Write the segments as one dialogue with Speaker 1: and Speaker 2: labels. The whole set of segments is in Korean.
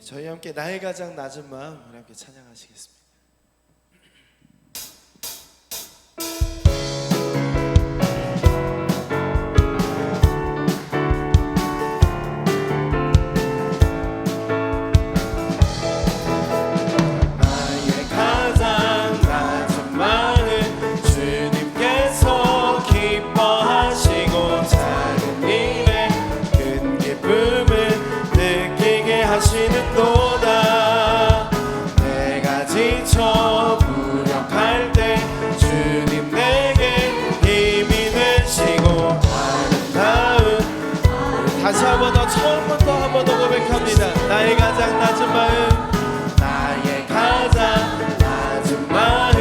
Speaker 1: 저희 함께 나의 가장 낮은 마음 우리 함께 찬양하시겠습니다.
Speaker 2: 하시는도다. 내가 지쳐 무력할 때 주님 내게 힘이 되시고 아름다운.
Speaker 1: 다시 한 번 더 처음부터 한 번 더 고백합니다. 나의 가장 낮은 마음,
Speaker 2: 나의 가장 낮은 마음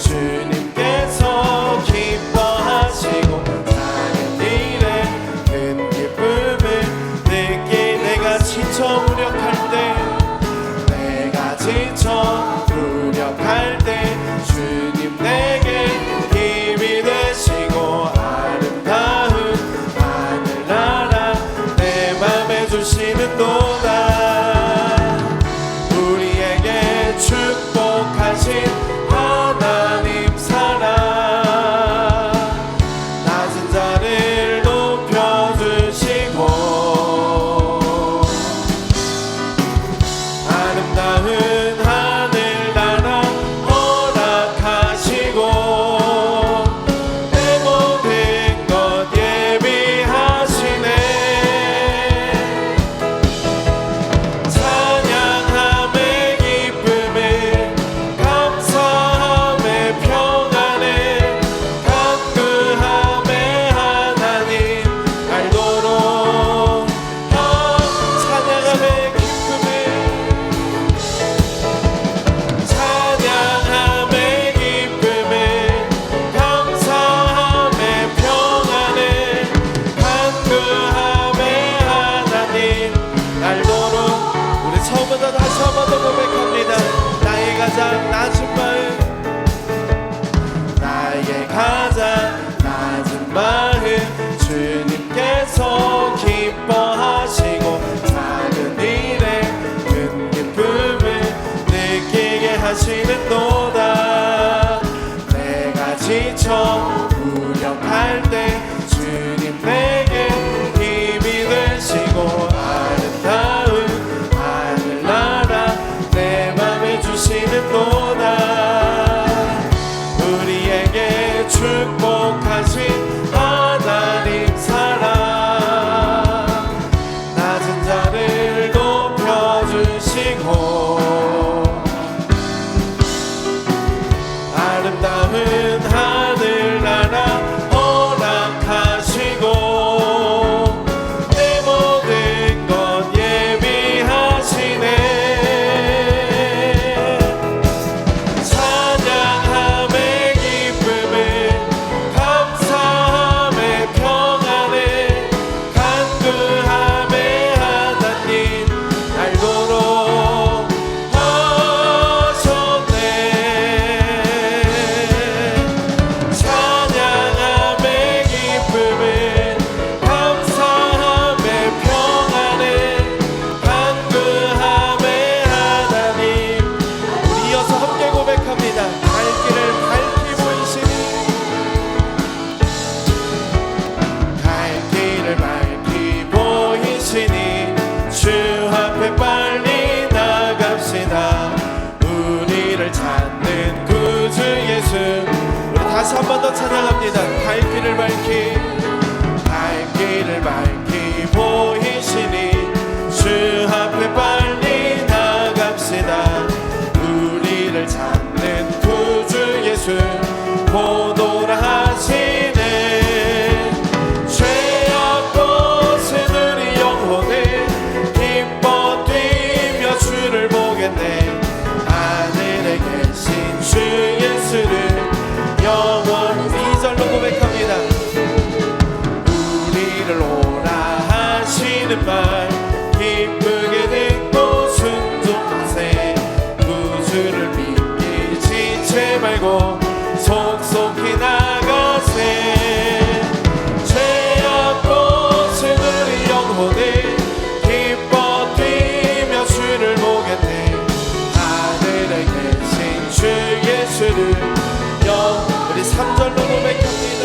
Speaker 2: 주님께서 기뻐하시고 작은 일에 큰 기쁨을 느끼. 내가 지쳐 무력할 때, 내가 지쳐 무력할 때 주님 내게 힘이 되시고 아름다운 하늘나라 내 맘에 주시는도다. 우리에게 축복하신 하나님 사랑, 낮은 자를 높여주시고 아름다운 하늘나라 허락하시고 내 모든 것 예비하시네. 찬양함의 기쁨을 감사함의 평안을 간구함의 하나님 알도록. 찬양함의 기쁨을, 찬양함의 기쁨을 감사함의 평안을 간구함의 하나님 알도록.
Speaker 1: 우리 처음부터 다시 한 번 더 고백합니다. 나의 가장 낮은 마음,
Speaker 2: 나의 가장 낮은 마음 주님께서 기뻐하시고 작은 일에 큰 기쁨을 느끼게 하시는도다. 내가 지쳐 무력할 때 주님 내게 힘이 되시고 아름다운 하늘나라 내 맘에 주시는도다. 우리에게 축복하신 하나님 사랑, 낮은 자를 높여주시고 아름다운 하늘나라 허락하시고 내 모든 것 예비하시네. 찬양함의 기쁨을 감사함의 평안을 간구함의 하나님 알도록 하셨네. 찬양함의 기쁨을 감사함의 평안을 간구함의 하나님.
Speaker 1: 우리 이어서 함께 고백합니다. 갈 길을 밝히 보이시니,
Speaker 2: 갈 길을 밝히 보이시니 주 앞에 빨리 나갑시다. 우리를 찾는 구주 예수.
Speaker 1: 우리 다시 한 번 더 찬양합니다. 갈 길을 밝히,
Speaker 2: 갈 길을 밝히 보이시니 주 앞에 빨리 나갑시다. 우리를 찾는 구주 예수 보도라 하시네. 죄악 벗은 우리 영혼을 기뻐 뛰며 주를 보겠네. 하늘에 계신 주 예수를 영원히.
Speaker 1: 이 절로 고백합니다.
Speaker 2: 예수를
Speaker 1: 우리 3절로 고백합니다.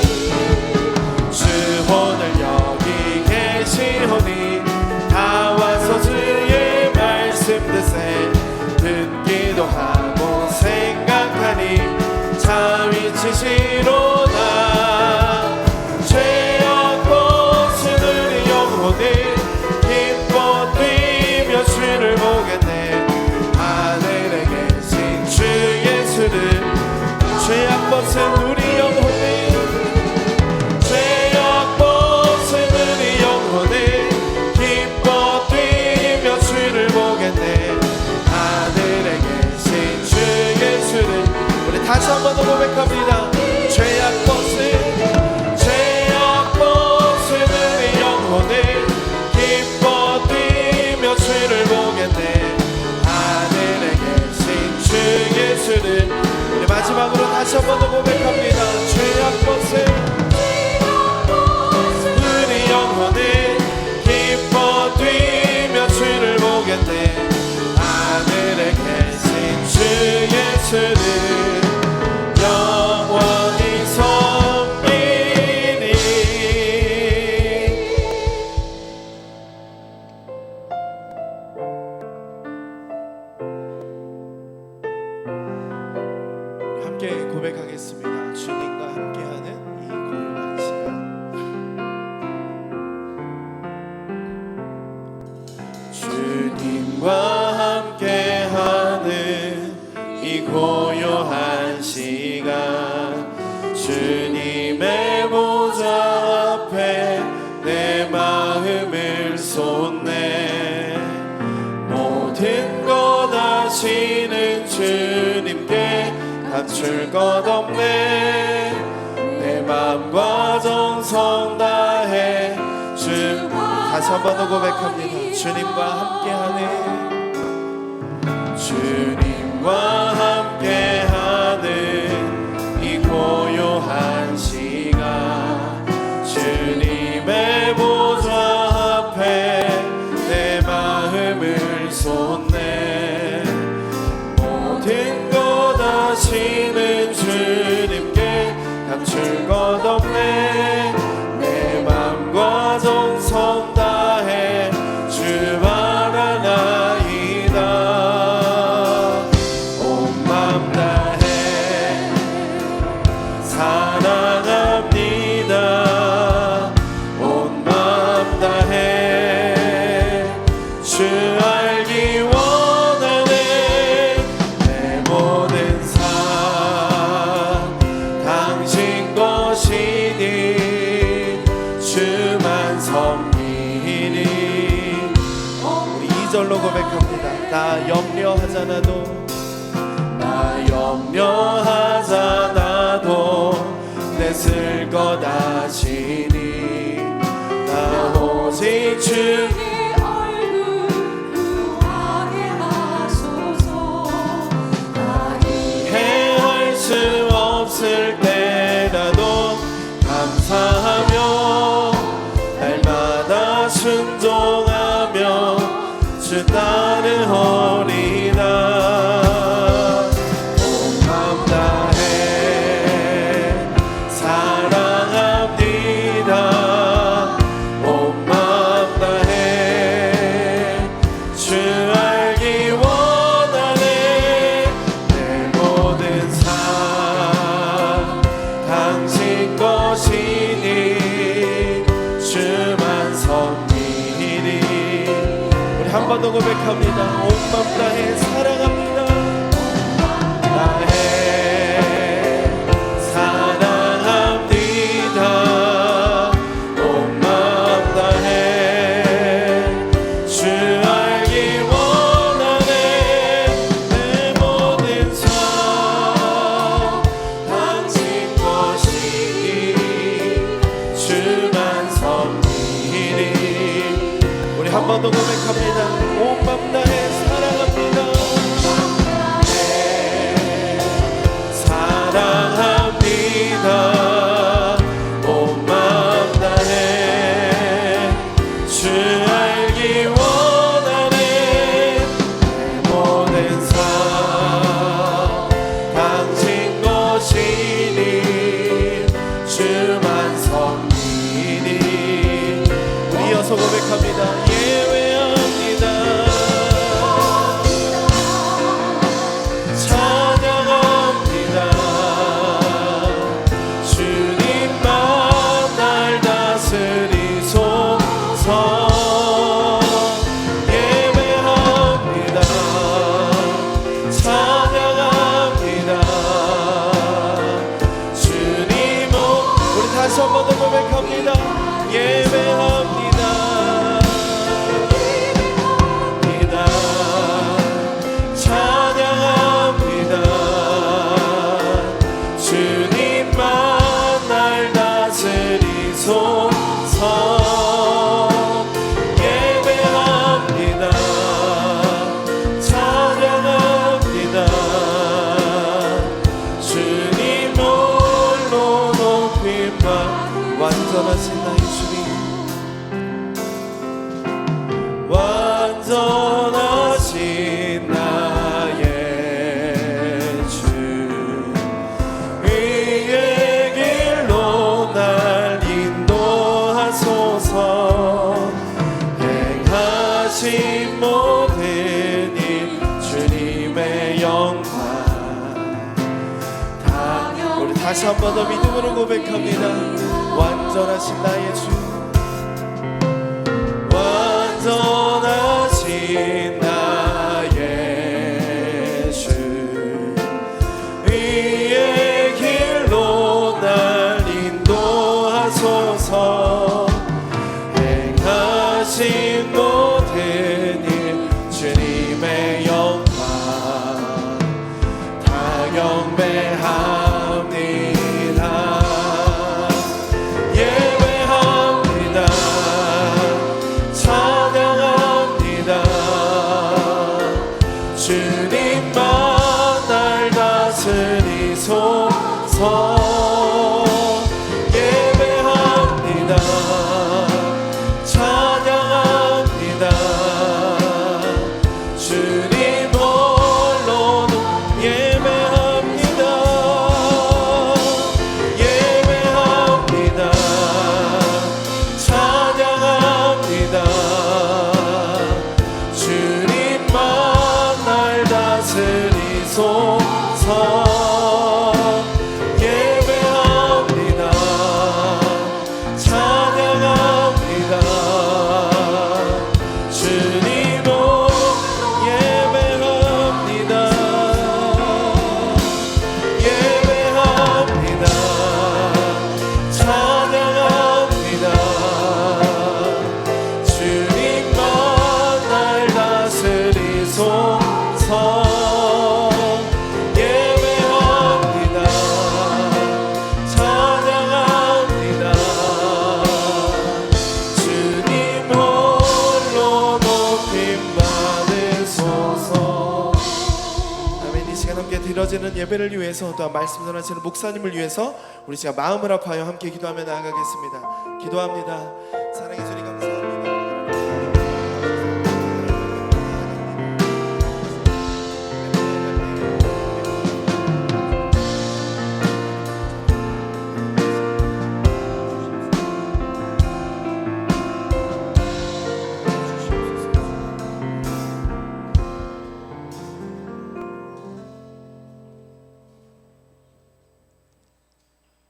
Speaker 2: 주 오늘 여기 계시오니 다 와서 주의 말씀 듣세 듣기도 하고 생각하니 자 위치시로다 죄악 벗으는 영혼이 기뻐 뛰며 주를 보겠네 하늘에 계신 주 예수를
Speaker 1: 죄악 벗은 우리 영혼이
Speaker 2: 죄악 벗은 우리 영혼이 기뻐 뛰며 주를 보겠네 하늘에 계신 주 예수를
Speaker 1: 우리 다시 한 번 더 고백합니다. 죄악 벗은
Speaker 2: 우리 영혼이 기뻐 뛰며 주를 보겠네 하늘에 계신 주 예수를
Speaker 1: 우리 마지막으로 다시 한 번 더 고백합니다. 죄악 벗은
Speaker 2: 우리 영혼이 기뻐 뛰며 주를 보겠네 하늘에 계신 주 예수를 영원히 섬기리
Speaker 1: 함께 고백하겠습니다. 주님과 함께하는 이 고요한 시간.
Speaker 2: 주님과 함께하는 이 고요한 시간 주님의 보좌 앞에 내 마음을 쏟네 모든 것 아시는 주님께 감출 것 없네 내 맘과 정성 다해 주
Speaker 1: 다시 한 번 더 고백합니다. 주님과 함께하는
Speaker 2: 주님과 함께하는 이 고요한 시간 주님의 보좌 앞에 내 마음을 쏟네 모든 것 아시는 주님께 감출 것 없네 내 맘과 정성 다해 주 바라나이다 온 맘 다해 사랑합니다 온 맘 다해 주 알기 원하네 내 모든 삶 당신 것이니 주만 섬기니
Speaker 1: 우리 2절로 고백합니다. 나 염려하잖아도
Speaker 2: 나 염려하잖아도 내 쓸 것 아시니 나 오직 주
Speaker 3: 얼굴 구하게 하소서 나
Speaker 2: 이해할 수 없을 때라도 감사하며 날마다 순종하며 주 따르오리다 온 맘 다해 사랑합니다 온 맘 다해 주 알기 원하네 내 모든 삶 당신 것이니 주만 섬기니
Speaker 1: 우리 한 번 더 고백합니다. 온 맘 다해 사랑합니다.
Speaker 2: 다해 사랑합니다 온 맘 다해 주 알기 원하네 내 모든 삶 당신 것이니 주만 섬기니
Speaker 1: 우리 한 번 더 고백합니다. 온 맘 다해 사랑합니다. 다시 한 번 더 믿음으로 고백합니다. 완전하신 나의 주, 완전하신 나의 주, 의의 길로 날 인도하소서. 행하신 모든 일 주님의 영광 다 경배합니다. 예배합니다. 찬양합니다. 주님만 날 다스리소서. 예배합니다. 찬양합니다. 주님 홀로는 예배합니다. 예배합니다. 찬양합니다. 주님만 날 다스리소서. 예배합니다. 찬양합니다. 주님도 예배합니다. 예배합니다. 찬양합니다. 주님만 날 다스리소서. 예배합니다. 찬양합니다. 주님 홀로 높임 받으소서. 아멘. 이 시간 함께 드려지는 예배를 위해서, 또한 말씀 전하시는 목사님을 위해서 우리 시간 마음을 아파요 함께 기도하며 나아가겠습니다. 기도합니다. 사랑해 주님 감사합니다.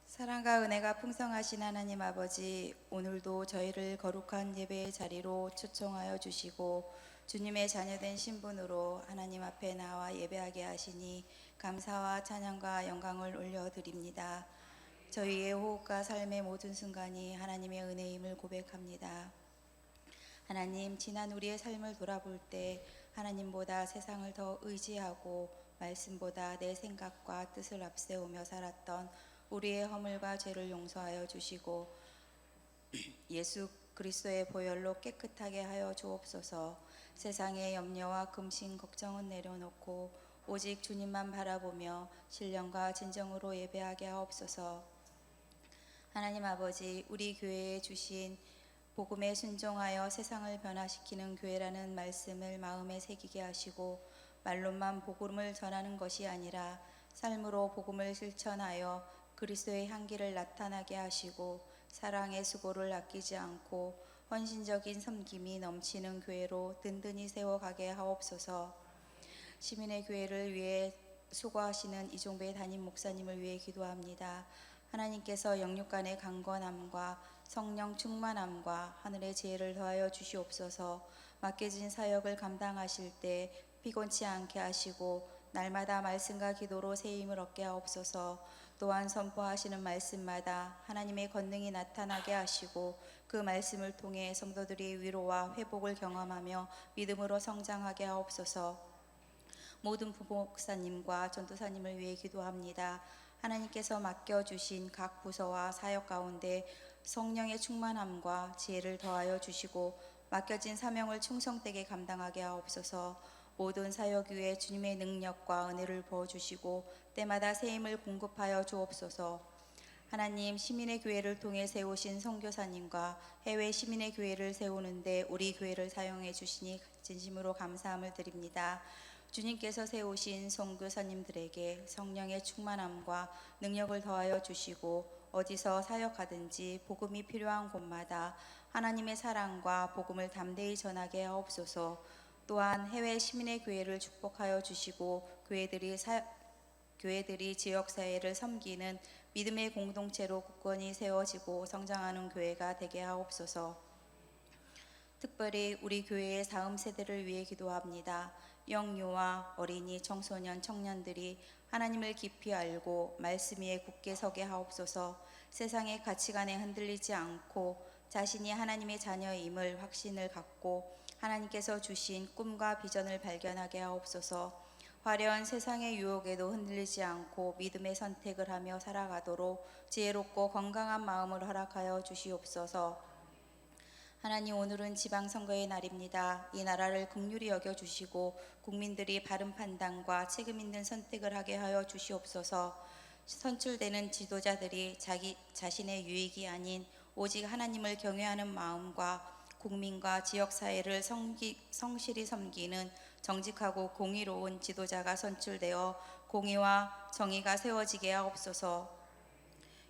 Speaker 4: 사랑과 은혜가 풍성하신 하나님 아버지, 오늘도 저희를 거룩한 예배의 자리로 초청하여 주시고 주님의 자녀된 신분으로 하나님 앞에 나와 예배하게 하시니 감사와 찬양과 영광을 올려드립니다. 저희의 호흡과 삶의 모든 순간이 하나님의 은혜임을 고백합니다. 하나님, 지난 우리의 삶을 돌아볼 때 하나님보다 세상을 더 의지하고 말씀보다 내 생각과 뜻을 앞세우며 살았던 우리의 허물과 죄를 용서하여 주시고 예수 그리스도의 보혈로 깨끗하게 하여 주옵소서. 세상의 염려와 금신 걱정은 내려놓고 오직 주님만 바라보며 신령과 진정으로 예배하게 하옵소서. 하나님 아버지, 우리 교회에 주신 복음에 순종하여 세상을 변화시키는 교회라는 말씀을 마음에 새기게 하시고 말로만 복음을 전하는 것이 아니라 삶으로 복음을 실천하여 그리스도의 향기를 나타나게 하시고 사랑의 수고를 아끼지 않고 헌신적인 섬김이 넘치는 교회로 든든히 세워가게 하옵소서. 시민의 교회를 위해 수고하시는 이종배 담임 목사님을 위해 기도합니다. 하나님께서 영육간의 강건함과 성령 충만함과 하늘의 지혜를 더하여 주시옵소서. 맡겨진 사역을 감당하실 때 피곤치 않게 하시고 날마다 말씀과 기도로 새 힘을 얻게 하옵소서. 또한 선포하시는 말씀마다 하나님의 권능이 나타나게 하시고 그 말씀을 통해 성도들이 위로와 회복을 경험하며 믿음으로 성장하게 하옵소서. 모든 부목사님과 전도사님을 위해 기도합니다. 하나님께서 맡겨주신 각 부서와 사역 가운데 성령의 충만함과 지혜를 더하여 주시고 맡겨진 사명을 충성되게 감당하게 하옵소서. 모든 사역 위에 주님의 능력과 은혜를 부어주시고 때마다 새 힘을 공급하여 주옵소서. 하나님, 시민의 교회를 통해 세우신 선교사님과 해외 시민의 교회를 세우는데 우리 교회를 사용해 주시니 진심으로 감사함을 드립니다. 주님께서 세우신 선교사님들에게 성령의 충만함과 능력을 더하여 주시고 어디서 사역하든지 복음이 필요한 곳마다 하나님의 사랑과 복음을 담대히 전하게 하옵소서. 또한 해외 시민의 교회를 축복하여 주시고 교회들이 지역사회를 섬기는 믿음의 공동체로 굳건히 세워지고 성장하는 교회가 되게 하옵소서. 특별히 우리 교회의 다음 세대를 위해 기도합니다. 영유아, 어린이, 청소년, 청년들이 하나님을 깊이 알고 말씀 위에 굳게 서게 하옵소서. 세상의 가치관에 흔들리지 않고 자신이 하나님의 자녀임을 확신을 갖고 하나님께서 주신 꿈과 비전을 발견하게 하옵소서. 화려한 세상의 유혹에도 흔들리지 않고 믿음의 선택을 하며 살아가도록 지혜롭고 건강한 마음을 허락하여 주시옵소서. 하나님, 오늘은 지방선거의 날입니다. 이 나라를 긍휼히 여겨주시고 국민들이 바른 판단과 책임 있는 선택을 하게 하여 주시옵소서. 선출되는 지도자들이 자신의 유익이 아닌 오직 하나님을 경외하는 마음과 국민과 지역사회를 성실히 섬기는 정직하고 공의로운 지도자가 선출되어 공의와 정의가 세워지게 하옵소서.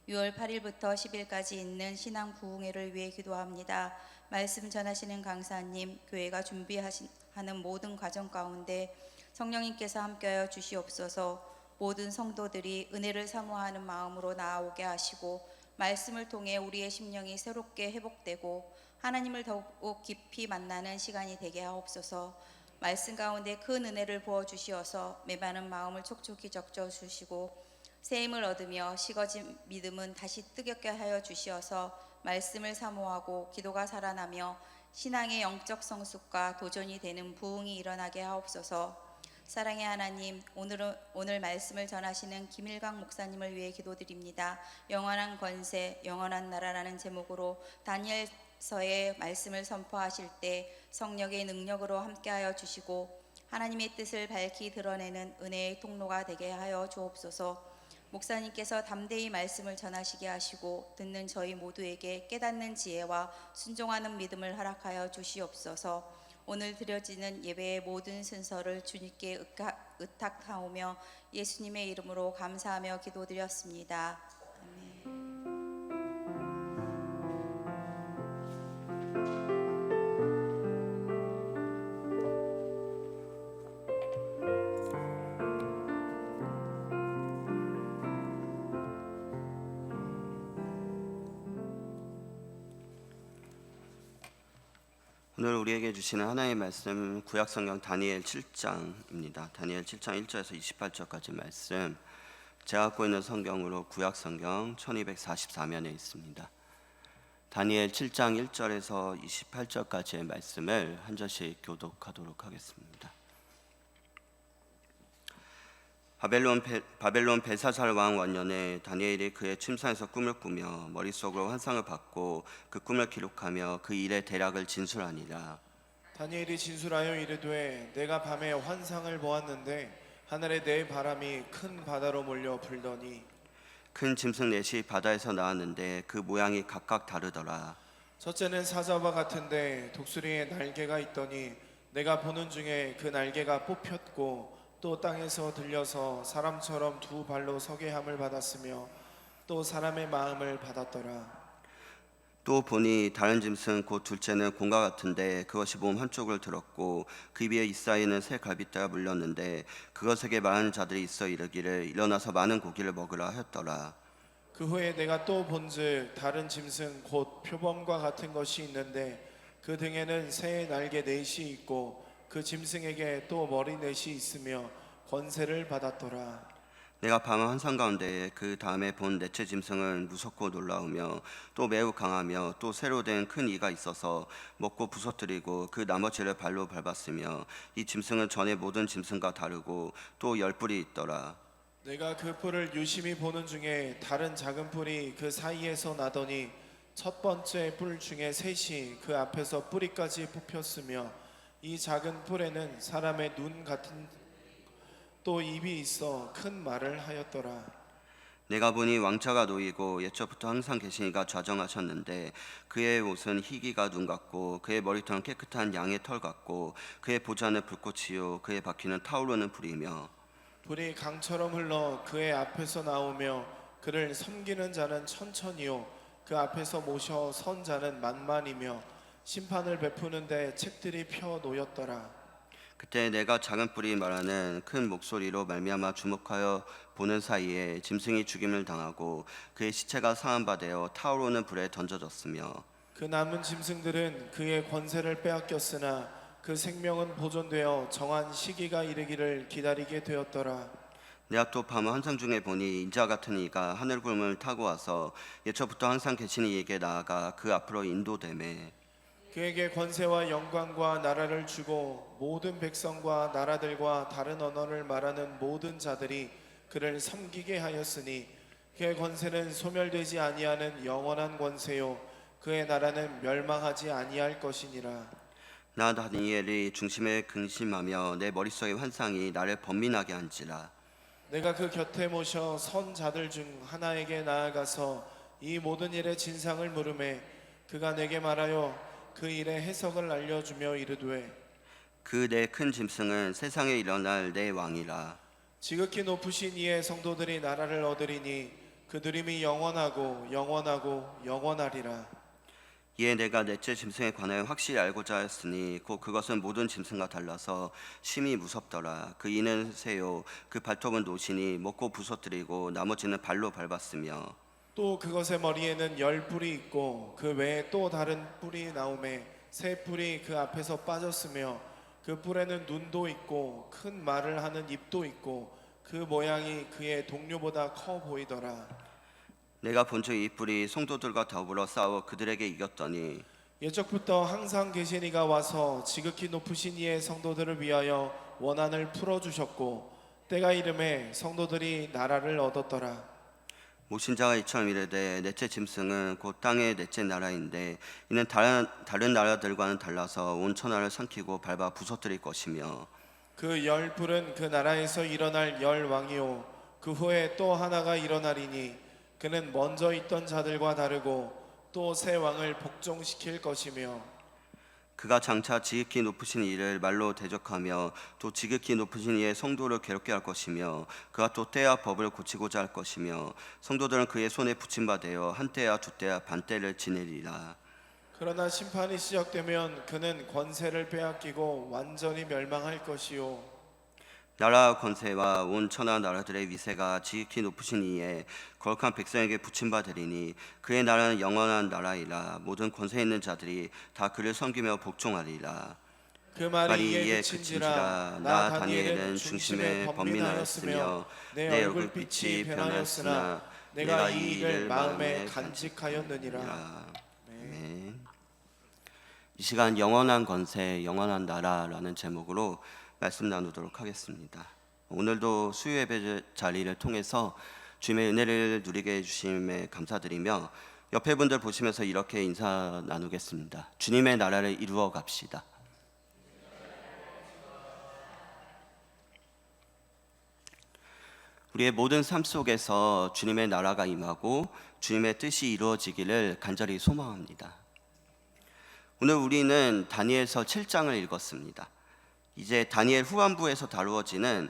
Speaker 4: 6월 8일부터 10일까지 있는 신앙 부흥회를 위해 기도합니다. 말씀 전하시는 강사님, 교회가 준비하는 모든 과정 가운데 성령님께서 함께하여 주시옵소서. 모든 성도들이 은혜를 사모하는 마음으로 나아오게 하시고 말씀을 통해 우리의 심령이 새롭게 회복되고 하나님을 더욱 깊이 만나는 시간이 되게 하옵소서. 말씀 가운데 큰 은혜를 부어주시어서 메마른 마음을 촉촉히 적셔주시고 새 힘을 얻으며 식어진 믿음은 다시 뜨겁게 하여 주시어서 말씀을 사모하고 기도가 살아나며 신앙의 영적 성숙과 도전이 되는 부흥이 일어나게 하옵소서. 사랑의 하나님, 오늘 말씀을 전하시는 김일광 목사님을 위해 기도드립니다. 영원한 권세, 영원한 나라라는 제목으로 다니엘서의 말씀을 선포하실 때 성령의 능력으로 함께하여 주시고 하나님의 뜻을 밝히 드러내는 은혜의 통로가 되게 하여 주옵소서. 목사님께서 담대히 말씀을 전하시게 하시고 듣는 저희 모두에게 깨닫는 지혜와 순종하는 믿음을 허락하여 주시옵소서. 오늘 드려지는 예배의 모든 순서를 주님께 의탁하오며 예수님의 이름으로 감사하며 기도드렸습니다. 아멘.
Speaker 5: 오늘 우리에게 주시는 하나님의 말씀 구약성경 다니엘 7장입니다. 다니엘 7장 1절에서 28절까지 말씀, 제가 갖고 있는 성경으로 구약성경 1244면에 있습니다. 다니엘 7장 1절에서 28절까지의 말씀을 한 절씩 교독하도록 하겠습니다. 바벨론 벨사살 왕 원년에 다니엘이 그의 침상에서 꿈을 꾸며 머릿속으로 환상을 받고 그 꿈을 기록하며 그 일의 대략을 진술하니라.
Speaker 1: 다니엘이 진술하여 이르되 내가 밤에 환상을 보았는데 하늘에 네 바람이 큰 바다로 몰려 불더니
Speaker 5: 큰 짐승 넷이 바다에서 나왔는데 그 모양이 각각 다르더라.
Speaker 1: 첫째는 사자와 같은데 독수리의 날개가 있더니 내가 보는 중에 그 날개가 뽑혔고 또 땅에서 들려서 사람처럼 두 발로 서게 함을 받았으며 또 사람의 마음을 받았더라.
Speaker 5: 또 보니 다른 짐승 곧 둘째는 공과 같은데 그것이 몸 한쪽을 들었고 그 위에 이사이는 새 갈빗대가 물렸는데 그것에게 말하는 자들이 있어 이르기를 일어나서 많은 고기를 먹으라 하였더라.
Speaker 1: 그 후에 내가 또 본즉 다른 짐승 곧 표범과 같은 것이 있는데 그 등에는 새의 날개 넷이 있고 그 짐승에게 또 머리 넷이 있으며 권세를 받았더라.
Speaker 5: 내가 밤 환상 가운데 그 다음에 본 넷째 짐승은 무섭고 놀라우며 또 매우 강하며 또 새로 된 큰 이가 있어서 먹고 부서뜨리고 그 나머지를 발로 밟았으며 이 짐승은 전에 모든 짐승과 다르고 또 10뿔이 있더라.
Speaker 1: 내가 그 뿔을 유심히 보는 중에 다른 작은 뿔이 그 사이에서 나더니 첫 번째 뿔 중에 셋이 그 앞에서 뿌리까지 뽑혔으며 이 작은 뿔에는 사람의 눈 같은 또 입이 있어 큰 말을 하였더라.
Speaker 5: 내가 보니 왕자가 놓이고 옛적부터 항상 계신 이가 좌정하셨는데 그의 옷은 희기가 눈 같고 그의 머리털은 깨끗한 양의 털 같고 그의 보좌는 불꽃이요 그의 바퀴는 타오르는 불이며
Speaker 1: 불이 강처럼 흘러 그의 앞에서 나오며 그를 섬기는 자는 천천히요 그 앞에서 모셔 선 자는 만만이며 심판을 베푸는데 책들이 펴 놓였더라.
Speaker 5: 그때 내가 작은 뿔이 말하는 큰 목소리로 말미암아 주목하여 보는 사이에 짐승이 죽임을 당하고 그의 시체가 상한 바 되어 타오르는 불에 던져졌으며
Speaker 1: 그 남은 짐승들은 그의 권세를 빼앗겼으나 그 생명은 보존되어 정한 시기가 이르기를 기다리게 되었더라.
Speaker 5: 내가 또 밤 환상 중에 보니 인자 같은 이가 하늘 구름을 타고 와서 예초부터 항상 계신 이에게 나아가 그 앞으로 인도되매
Speaker 1: 그에게 권세와 영광과 나라를 주고 모든 백성과 나라들과 다른 언어를 말하는 모든 자들이 그를 섬기게 하였으니 그의 권세는 소멸되지 아니하는 영원한 권세요 그의 나라는 멸망하지 아니할 것이니라.
Speaker 5: 나 다니엘이 중심에 근심하며 내 머릿속의 환상이 나를 번민하게 한지라.
Speaker 1: 내가 그 곁에 모셔 선 자들 중 하나에게 나아가서 이 모든 일의 진상을 물으매 그가 내게 말하여 그 일의 해석을 알려주며 이르되
Speaker 5: 그 내 큰 짐승은 세상에 일어날 내 왕이라.
Speaker 1: 지극히 높으신 이의 성도들이 나라를 얻으리니 그들임이 영원하고 영원하고 영원하리라.
Speaker 5: 이에 내가 넷째 짐승에 관하여 확실히 알고자 하였으니 곧 그것은 모든 짐승과 달라서 심히 무섭더라. 그 이는 새요 그 발톱은 노시니 먹고 부서뜨리고 나머지는 발로 밟았으며
Speaker 1: 또 그것의 머리에는 10뿔이 있고 그 외에 또 다른 뿔이 나오매 새 뿔이 그 앞에서 빠졌으며 그 뿔에는 눈도 있고 큰 말을 하는 입도 있고 그 모양이 그의 동료보다 커 보이더라.
Speaker 5: 내가 본즉 이 뿔이 성도들과 더불어 싸워 그들에게 이겼더니
Speaker 1: 예적부터 항상 계신 이가 와서 지극히 높으신 이의 성도들을 위하여 원한을 풀어주셨고 때가 이름에 성도들이 나라를 얻었더라.
Speaker 5: 모신 자가 이처럼 이르되 넷째 짐승은 곧 땅의 넷째 나라인데 이는 다른 나라들과는 달라서 온 천하를 삼키고 밟아 부서뜨릴 것이며
Speaker 1: 그 10뿔은 그 나라에서 일어날 10왕이요 그 후에 또 하나가 일어나리니 그는 먼저 있던 자들과 다르고 또 새 왕을 복종시킬 것이며
Speaker 5: 그가 장차 지극히 높으신 이를 말로 대적하며 또 지극히 높으신 이의 성도를 괴롭게 할 것이며 그가 또 때와 법을 고치고자 할 것이며 성도들은 그의 손에 붙임 바 되어 한 때야 두 때야 반 때를 지내리라.
Speaker 1: 그러나 심판이 시작되면 그는 권세를 빼앗기고 완전히 멸망할 것이요
Speaker 5: 나라와 권세와 온 천하 나라들의 위세가 지극히 높으신 이에 거룩한 백성에게 붙임 바 되리니 그의 나라는 영원한 나라이라. 모든 권세 있는 자들이 다 그를 섬기며 복종하리라.
Speaker 1: 그 말이
Speaker 5: 말이
Speaker 1: 이에
Speaker 5: 이에
Speaker 1: 그친지라.
Speaker 5: 나 다니엘은 중심에 번민하였으며 내 얼굴빛이 변하였으나 내가 이 일을 마음에
Speaker 1: 간직하였느니라.
Speaker 5: 아멘. 이 시간 영원한 권세, 영원한 나라라는 제목으로 말씀 나누도록 하겠습니다. 오늘도 수요 예배 자리를 통해서 주님의 은혜를 누리게 해주심에 감사드리며 옆에 분들 보시면서 이렇게 인사 나누겠습니다. 주님의 나라를 이루어 갑시다. 우리의 모든 삶 속에서 주님의 나라가 임하고 주님의 뜻이 이루어지기를 간절히 소망합니다. 오늘 우리는 다니엘서 7장을 읽었습니다. 이제 다니엘 후반부에서 다루어지는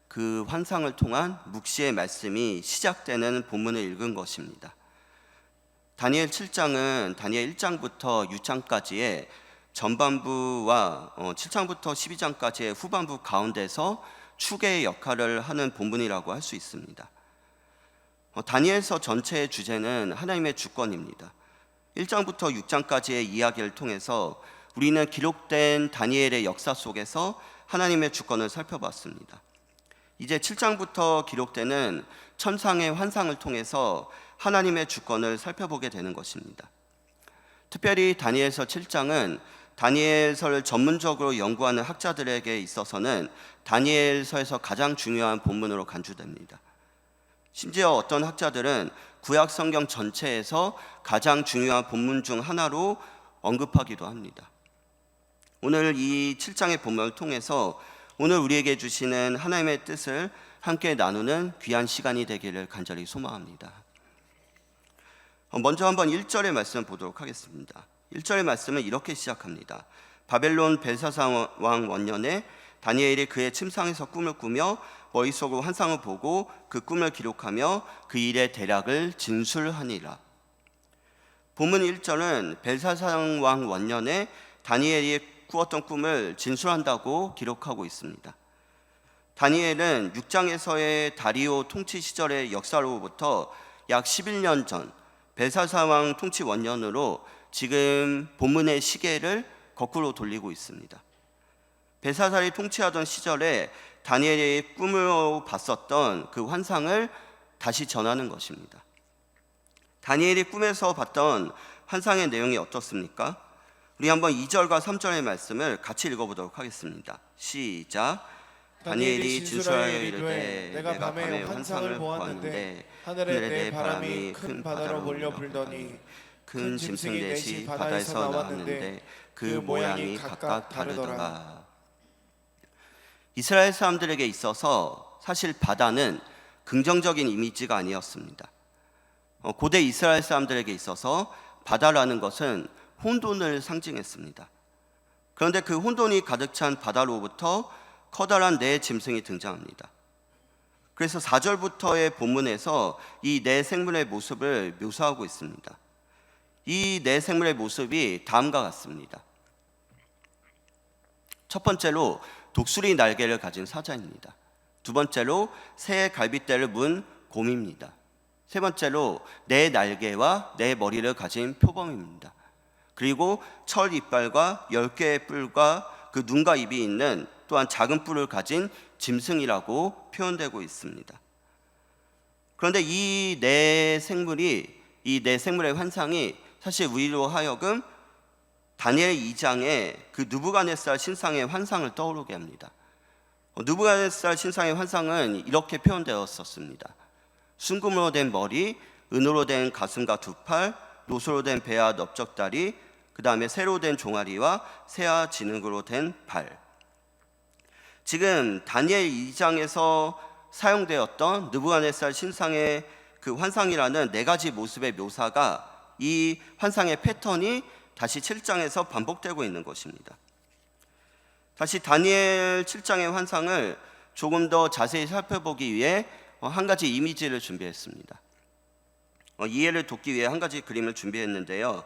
Speaker 5: 그 환상을 통한 묵시의 말씀이 시작되는 본문을 읽은 것입니다. 다니엘 7장은 다니엘 1장부터 6장까지의 전반부와 7장부터 12장까지의 후반부 가운데서 축의 역할을 하는 본문이라고 할 수 있습니다. 다니엘서 전체의 주제는 하나님의 주권입니다. 1장부터 6장까지의 이야기를 통해서 우리는 기록된 다니엘의 역사 속에서 하나님의 주권을 살펴봤습니다. 이제 7장부터 기록되는 천상의 환상을 통해서 하나님의 주권을 살펴보게 되는 것입니다. 특별히 다니엘서 7장은 다니엘서를 전문적으로 연구하는 학자들에게 있어서는 다니엘서에서 가장 중요한 본문으로 간주됩니다. 심지어 어떤 학자들은 구약 성경 전체에서 가장 중요한 본문 중 하나로 언급하기도 합니다. 오늘 이 7장의 본문을 통해서 오늘 우리에게 주시는 하나님의 뜻을 함께 나누는 귀한 시간이 되기를 간절히 소망합니다. 먼저 한번 1절의 말씀 보도록 하겠습니다. 1절의 말씀은 이렇게 시작합니다. 바벨론 벨사산 왕 원년에 다니엘이 그의 침상에서 꿈을 꾸며 머릿속으로 환상을 보고 그 꿈을 기록하며 그 일의 대략을 진술하니라. 본문 1절은 벨사산 왕 원년에 다니엘이 꾸었던 꿈을 진술한다고 기록하고 있습니다. 다니엘은 6장에서의 다리오 통치 시절의 역사로부터 약 11년 전 벨사살 왕 통치 원년으로 지금 본문의 시계를 거꾸로 돌리고 있습니다. 벨사살이 통치하던 시절에 다니엘이 꿈으로 봤었던 그 환상을 다시 전하는 것입니다. 다니엘이 꿈에서 봤던 환상의 내용이 어떻습니까? 우리 한번 2절과 3절의 말씀을 같이 읽어보도록 하겠습니다. 시작. 다니엘이 진술하여 이르되 내가 밤에 환상을 보았는데 하늘에 내 바람이 큰 바다로 몰려 불더니 큰 짐승이 넷이 바다에서 나왔는데 그 모양이 각각 다르더라. 이스라엘 사람들에게 있어서 사실 바다는 긍정적인 이미지가 아니었습니다. 고대 이스라엘 사람들에게 있어서 바다라는 것은 혼돈을 상징했습니다. 그런데 그 혼돈이 가득 찬 바다로부터 커다란 네 짐승이 등장합니다. 그래서 4절부터의 본문에서 이 네 생물의 모습을 묘사하고 있습니다. 이 네 생물의 모습이 다음과 같습니다. 첫 번째로 독수리 날개를 가진 사자입니다. 두 번째로 새 갈빗대를 문 곰입니다. 세 번째로 네 날개와 네 머리를 가진 표범입니다. 그리고 철 이빨과 10개의 뿔과 그 눈과 입이 있는 또한 작은 뿔을 가진 짐승이라고 표현되고 있습니다. 그런데 이 네 생물의 환상이 사실 우리로 하여금 다니엘 2장의 그 느부갓네살 신상의 환상을 떠오르게 합니다. 느부갓네살 신상의 환상은 이렇게 표현되었었습니다. 순금으로 된 머리, 은으로 된 가슴과 두 팔, 노소로 된 배와 넓적다리, 그 다음에 새로 된 종아리와 새와 진흙으로 된 발. 지금 다니엘 2장에서 사용되었던 느부갓네살 신상의 그 환상이라는 네 가지 모습의 묘사가 이 환상의 패턴이 다시 7장에서 반복되고 있는 것입니다. 다시 다니엘 7장의 환상을 조금 더 자세히 살펴보기 위해 한 가지 이미지를 준비했습니다. 이해를 돕기 위해 한 가지 그림을 준비했는데요.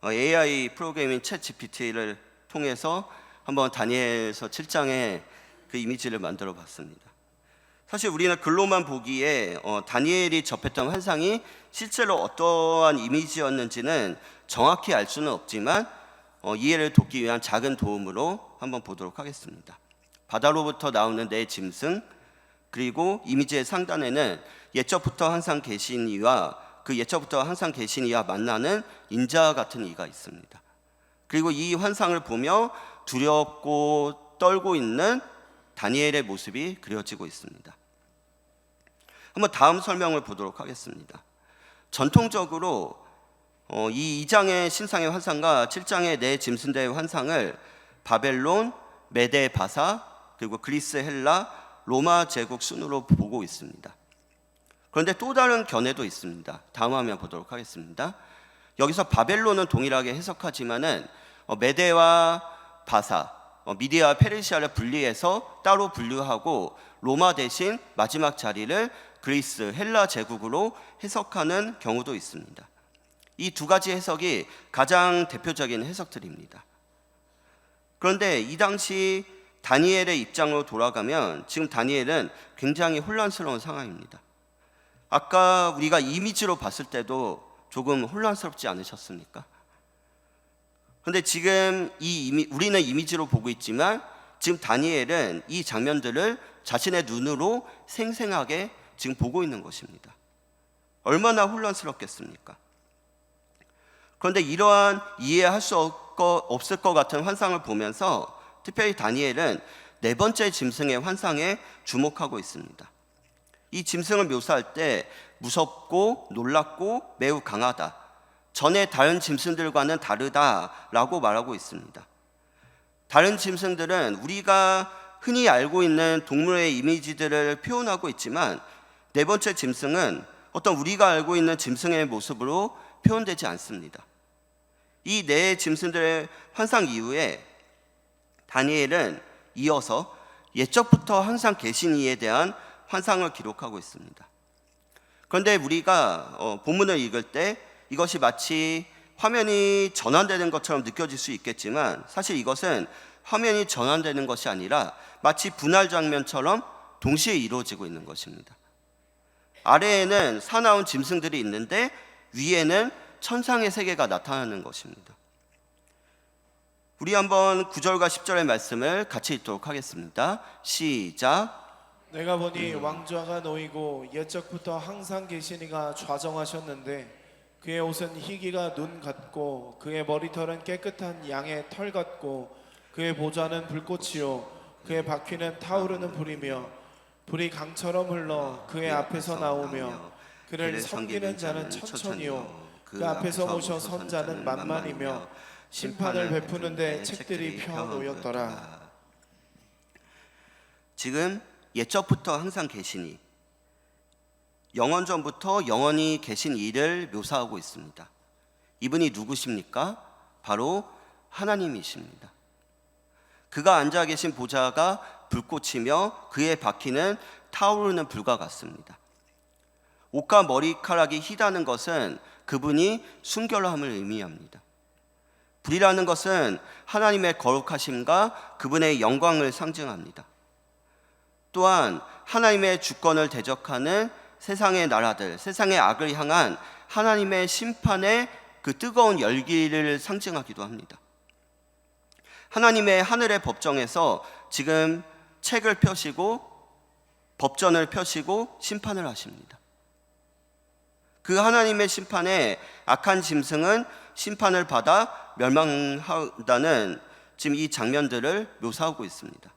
Speaker 5: AI 프로그램인 챗GPT를 통해서 한번 다니엘서 7장의 그 이미지를 만들어 봤습니다. 사실 우리는 글로만 보기에 다니엘이 접했던 환상이 실제로 어떠한 이미지였는지는 정확히 알 수는 없지만 이해를 돕기 위한 작은 도움으로 한번 보도록 하겠습니다. 바다로부터 나오는 네 짐승, 그리고 이미지의 상단에는 옛적부터 항상 계신 이와 그 옛적부터 항상 계신 이와 만나는 인자 같은 이가 있습니다. 그리고 이 환상을 보며 두렵고 떨고 있는 다니엘의 모습이 그려지고 있습니다. 한번 다음 설명을 보도록 하겠습니다. 전통적으로 이 2장의 신상의 환상과 7장의 네 짐승대의 환상을 바벨론, 메데 바사, 그리고 그리스 헬라, 로마 제국 순으로 보고 있습니다. 그런데 또 다른 견해도 있습니다. 다음 화면 보도록 하겠습니다. 여기서 바벨론은 동일하게 해석하지만은 메데와 바사, 미디아와 페르시아를 분리해서 따로 분류하고 로마 대신 마지막 자리를 그리스, 헬라 제국으로 해석하는 경우도 있습니다. 이 두 가지 해석이 가장 대표적인 해석들입니다. 그런데 이 당시 다니엘의 입장으로 돌아가면 지금 다니엘은 굉장히 혼란스러운 상황입니다. 아까 우리가 이미지로 봤을 때도 조금 혼란스럽지 않으셨습니까? 그런데 지금 우리는 이미지로 보고 있지만 지금 다니엘은 이 장면들을 자신의 눈으로 생생하게 지금 보고 있는 것입니다. 얼마나 혼란스럽겠습니까? 그런데 이러한 이해할 수 없을 것 같은 환상을 보면서 특별히 다니엘은 네 번째 짐승의 환상에 주목하고 있습니다. 이 짐승을 묘사할 때 무섭고 놀랍고 매우 강하다, 전에 다른 짐승들과는 다르다라고 말하고 있습니다. 다른 짐승들은 우리가 흔히 알고 있는 동물의 이미지들을 표현하고 있지만 네 번째 짐승은 어떤 우리가 알고 있는 짐승의 모습으로 표현되지 않습니다. 이 네 짐승들의 환상 이후에 다니엘은 이어서 옛적부터 항상 계신 이에 대한 환상을 기록하고 있습니다. 그런데 우리가 본문을 읽을 때 이것이 마치 화면이 전환되는 것처럼 느껴질 수 있겠지만 사실 이것은 화면이 전환되는 것이 아니라 마치 분할 장면처럼 동시에 이루어지고 있는 것입니다. 아래에는 사나운 짐승들이 있는데 위에는 천상의 세계가 나타나는 것입니다. 우리 한번 9절과 10절의 말씀을 같이 읽도록 하겠습니다. 시작.
Speaker 1: 내가 보니 왕좌가 놓이고 옛적부터 항상 계신 이가 좌정하셨는데 그의 옷은 희기가 눈 같고 그의 머리털은 깨끗한 양의 털 같고 그의 보좌는 불꽃이요 그의 바퀴는 타오르는 불이며 불이 강처럼 흘러 그의 앞에서 나오며 그를 섬기는 자는 천천히요 그 앞에서 모셔 선 자는 만만이며 심판을 베푸는데 책들이 펴 놓였더라.
Speaker 5: 지금 옛적부터 항상 계시니 영원전부터 영원히 계신 이를 묘사하고 있습니다. 이분이 누구십니까? 바로 하나님이십니다. 그가 앉아 계신 보좌가 불꽃이며 그의 바퀴는 타오르는 불과 같습니다. 옷과 머리카락이 희다는 것은 그분이 순결함을 의미합니다. 불이라는 것은 하나님의 거룩하심과 그분의 영광을 상징합니다. 또한 하나님의 주권을 대적하는 세상의 나라들, 세상의 악을 향한 하나님의 심판의 그 뜨거운 열기를 상징하기도 합니다. 하나님의 하늘의 법정에서 지금 책을 펴시고 법전을 펴시고 심판을 하십니다. 그 하나님의 심판에 악한 짐승은 심판을 받아 멸망한다는 지금 이 장면들을 묘사하고 있습니다.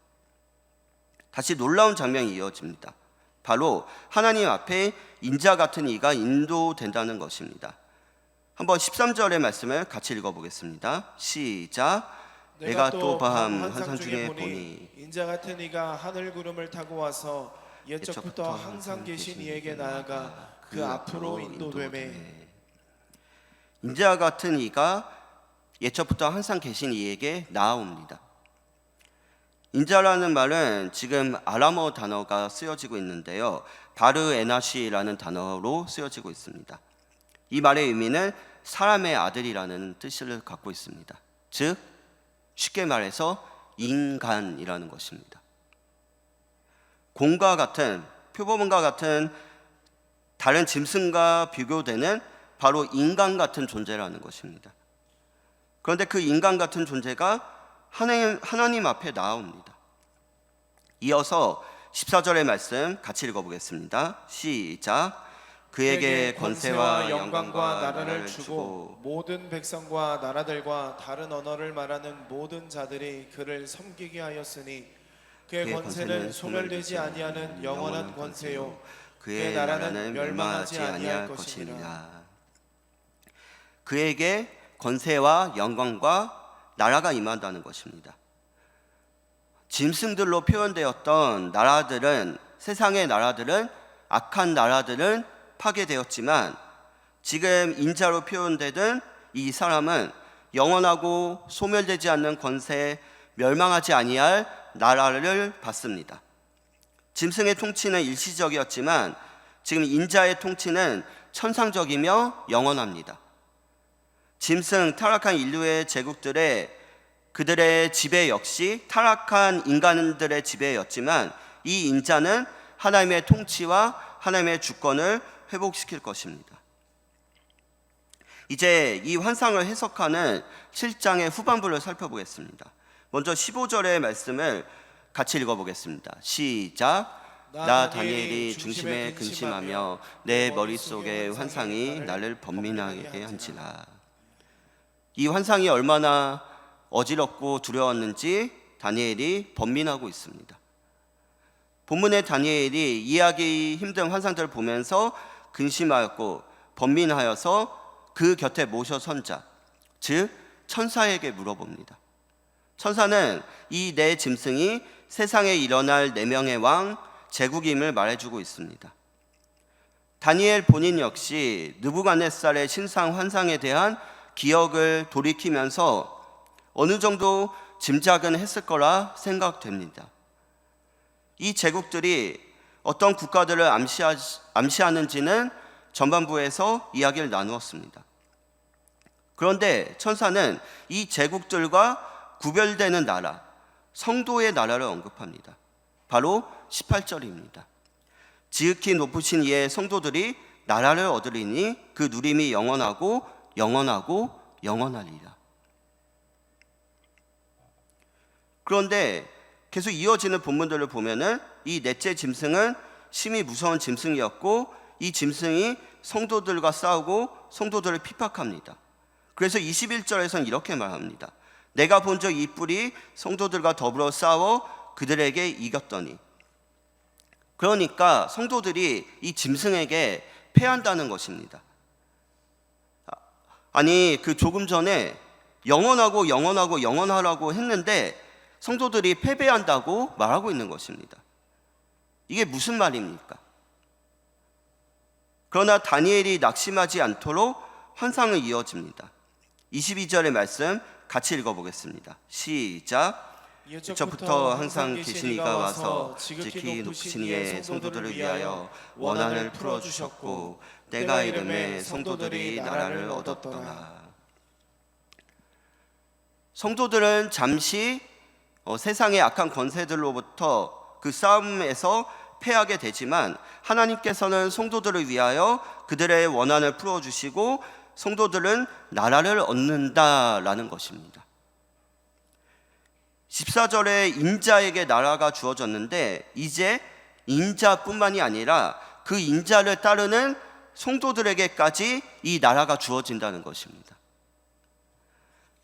Speaker 5: 다시 놀라운 장면이 이어집니다. 바로 하나님 앞에 인자 같은 이가 인도된다는 것입니다. 한번 13절의 말씀을 같이 읽어보겠습니다. 시작. 내가 또 밤 환상 중에 보니
Speaker 1: 인자 같은 이가 하늘 구름을 타고 와서 옛적부터 항상 계신 이에게 나아가 그 앞으로 인도되매.
Speaker 5: 인자 같은 이가 옛적부터 항상 계신 이에게 나아옵니다. 인자라는 말은 지금 아람어 단어가 쓰여지고 있는데요, 바르에나시라는 단어로 쓰여지고 있습니다. 이 말의 의미는 사람의 아들이라는 뜻을 갖고 있습니다. 즉 쉽게 말해서 인간이라는 것입니다. 곰과 같은, 표범과 같은 다른 짐승과 비교되는 바로 인간 같은 존재라는 것입니다. 그런데 그 인간 같은 존재가 하나님 앞에 나옵니다. 이어서 14절의 말씀 같이 읽어보겠습니다. 시작. 그에게 권세와 영광과 나라를 주고
Speaker 1: 모든 백성과 나라들과 다른 언어를 말하는 모든 자들이 그를 섬기게 하였으니 그의 권세는 소멸되지 아니하는 영원한 권세요
Speaker 5: 그의 나라는 멸망하지 아니할 것이니라. 그에게 권세와 영광과 나라가 임한다는 것입니다. 짐승들로 표현되었던 나라들은, 세상의 나라들은, 악한 나라들은 파괴되었지만 지금 인자로 표현되던 이 사람은 영원하고 소멸되지 않는 권세, 멸망하지 아니할 나라를 받습니다. 짐승의 통치는 일시적이었지만 지금 인자의 통치는 천상적이며 영원합니다. 짐승, 타락한 인류의 제국들의 그들의 지배 역시 타락한 인간들의 지배였지만 이 인자는 하나님의 통치와 하나님의 주권을 회복시킬 것입니다. 이제 이 환상을 해석하는 7장의 후반부를 살펴보겠습니다. 먼저 15절의 말씀을 같이 읽어보겠습니다. 시작. 나 다니엘이 중심에 근심하며 내 머릿속의 환상이 나를 번민하게 한지라. 이 환상이 얼마나 어지럽고 두려웠는지 다니엘이 번민하고 있습니다. 본문의 다니엘이 이해하기 힘든 환상들을 보면서 근심하였고 번민하여서 그 곁에 모셔 선 자, 즉 천사에게 물어봅니다. 천사는 이 네 짐승이 세상에 일어날 네 명의 왕, 제국임을 말해주고 있습니다. 다니엘 본인 역시 느부갓네살의 신상 환상에 대한 기억을 돌이키면서 어느 정도 짐작은 했을 거라 생각됩니다. 이 제국들이 어떤 국가들을 암시하는지는 전반부에서 이야기를 나누었습니다. 그런데 천사는 이 제국들과 구별되는 나라, 성도의 나라를 언급합니다. 바로 18절입니다. 지극히 높으신 이의 성도들이 나라를 얻으리니 그 누림이 영원하고 영원하고 영원하리라. 그런데 계속 이어지는 본문들을 보면은 이 넷째 짐승은 심히 무서운 짐승이었고 이 짐승이 성도들과 싸우고 성도들을 핍박합니다. 그래서 21절에서는 이렇게 말합니다. 내가 본 적 이 뿔이 성도들과 더불어 싸워 그들에게 이겼더니. 그러니까 성도들이 이 짐승에게 패한다는 것입니다. 아니 그 조금 전에 영원하고 영원하고 영원하라고 했는데 성도들이 패배한다고 말하고 있는 것입니다. 이게 무슨 말입니까? 그러나 다니엘이 낙심하지 않도록 환상을 이어집니다. 22절의 말씀 같이 읽어보겠습니다. 시작. 이전부터 항상 계신 이가 와서 지극히 높으신 이의 성도들을 위하여 원한을 풀어주셨고 내가 이름에 성도들이 나라를 얻었더라. 성도들은 잠시 세상의 악한 권세들로부터 그 싸움에서 패하게 되지만 하나님께서는 성도들을 위하여 그들의 원한을 풀어주시고 성도들은 나라를 얻는다라는 것입니다. 14절에 인자에게 나라가 주어졌는데 이제 인자뿐만이 아니라 그 인자를 따르는 성도들에게까지 이 나라가 주어진다는 것입니다.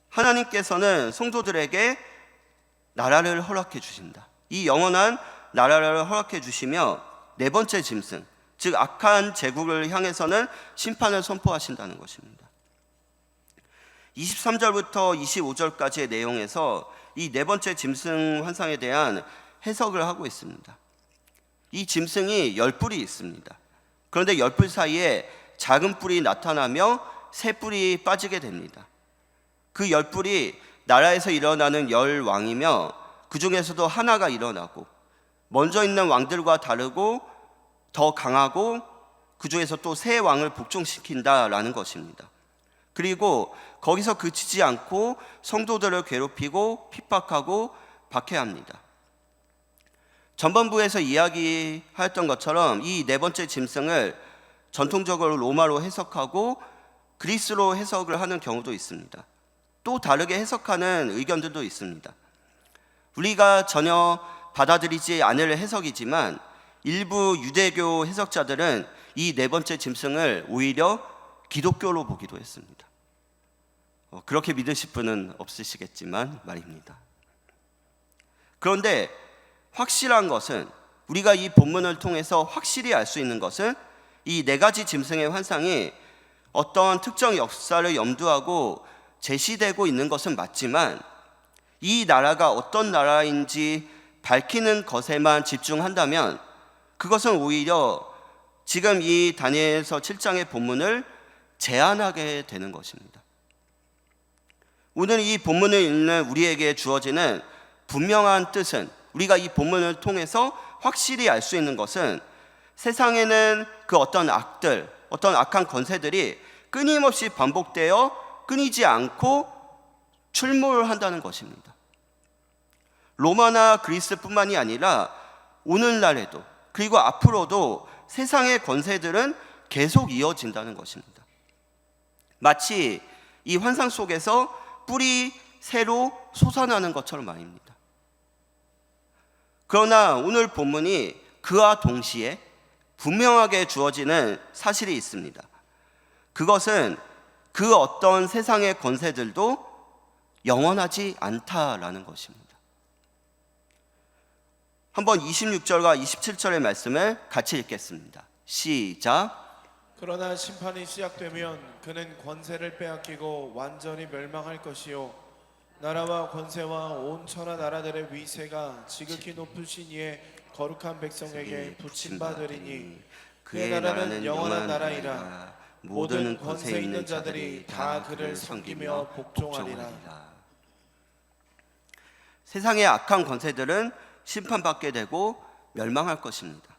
Speaker 5: 하나님께서는 성도들에게 나라를 허락해 주신다. 이 영원한 나라를 허락해 주시며 네 번째 짐승, 즉 악한 제국을 향해서는 심판을 선포하신다는 것입니다. 23절부터 25절까지의 내용에서 이 네 번째 짐승 환상에 대한 해석을 하고 있습니다. 이 짐승이 10뿔이 있습니다. 그런데 10뿔 사이에 작은 뿔이 나타나며 새 뿔이 빠지게 됩니다. 그 10뿔이 나라에서 일어나는 10왕이며 그 중에서도 하나가 일어나고 먼저 있는 왕들과 다르고 더 강하고 그 중에서 또 새 왕을 복종시킨다라는 것입니다. 그리고 거기서 그치지 않고 성도들을 괴롭히고 핍박하고 박해합니다. 전반부에서 이야기하였던 것처럼 이 네 번째 짐승을 전통적으로 로마로 해석하고 그리스로 해석을 하는 경우도 있습니다. 또 다르게 해석하는 의견들도 있습니다. 우리가 전혀 받아들이지 않을 해석이지만 일부 유대교 해석자들은 이 네 번째 짐승을 오히려 기독교로 보기도 했습니다. 그렇게 믿으실 분은 없으시겠지만 말입니다. 그런데 확실한 것은 우리가 이 본문을 통해서 확실히 알 수 있는 것은 이 네 가지 짐승의 환상이 어떤 특정 역사를 염두하고 제시되고 있는 것은 맞지만 이 나라가 어떤 나라인지 밝히는 것에만 집중한다면 그것은 오히려 지금 이 다니엘서 7장의 본문을 제한하게 되는 것입니다. 오늘 이 본문을 읽는 우리에게 주어지는 분명한 뜻은 우리가 이 본문을 통해서 확실히 알 수 있는 것은 세상에는 그 어떤 악들, 어떤 악한 권세들이 끊임없이 반복되어 끊이지 않고 출몰한다는 것입니다. 로마나 그리스뿐만이 아니라 오늘날에도 그리고 앞으로도 세상의 권세들은 계속 이어진다는 것입니다. 마치 이 환상 속에서 뿔이 새로 솟아나는 것처럼 말입니다. 그러나 오늘 본문이 그와 동시에 분명하게 주어지는 사실이 있습니다. 그것은 그 어떤 세상의 권세들도 영원하지 않다라는 것입니다. 한번 26절과 27절의 말씀을 같이 읽겠습니다. 시작.
Speaker 1: 그러나 심판이 시작되면 그는 권세를 빼앗기고 완전히 멸망할 것이요 나라와 권세와 온 천하 나라들의 위세가 지극히 높으신 이의 거룩한 백성에게 붙임받으리니 그의 나라는 영원한 나라이라 모든 권세 있는 자들이 다 그를 섬기며 복종하리라.
Speaker 5: 세상의 악한 권세들은 심판받게 되고 멸망할 것입니다.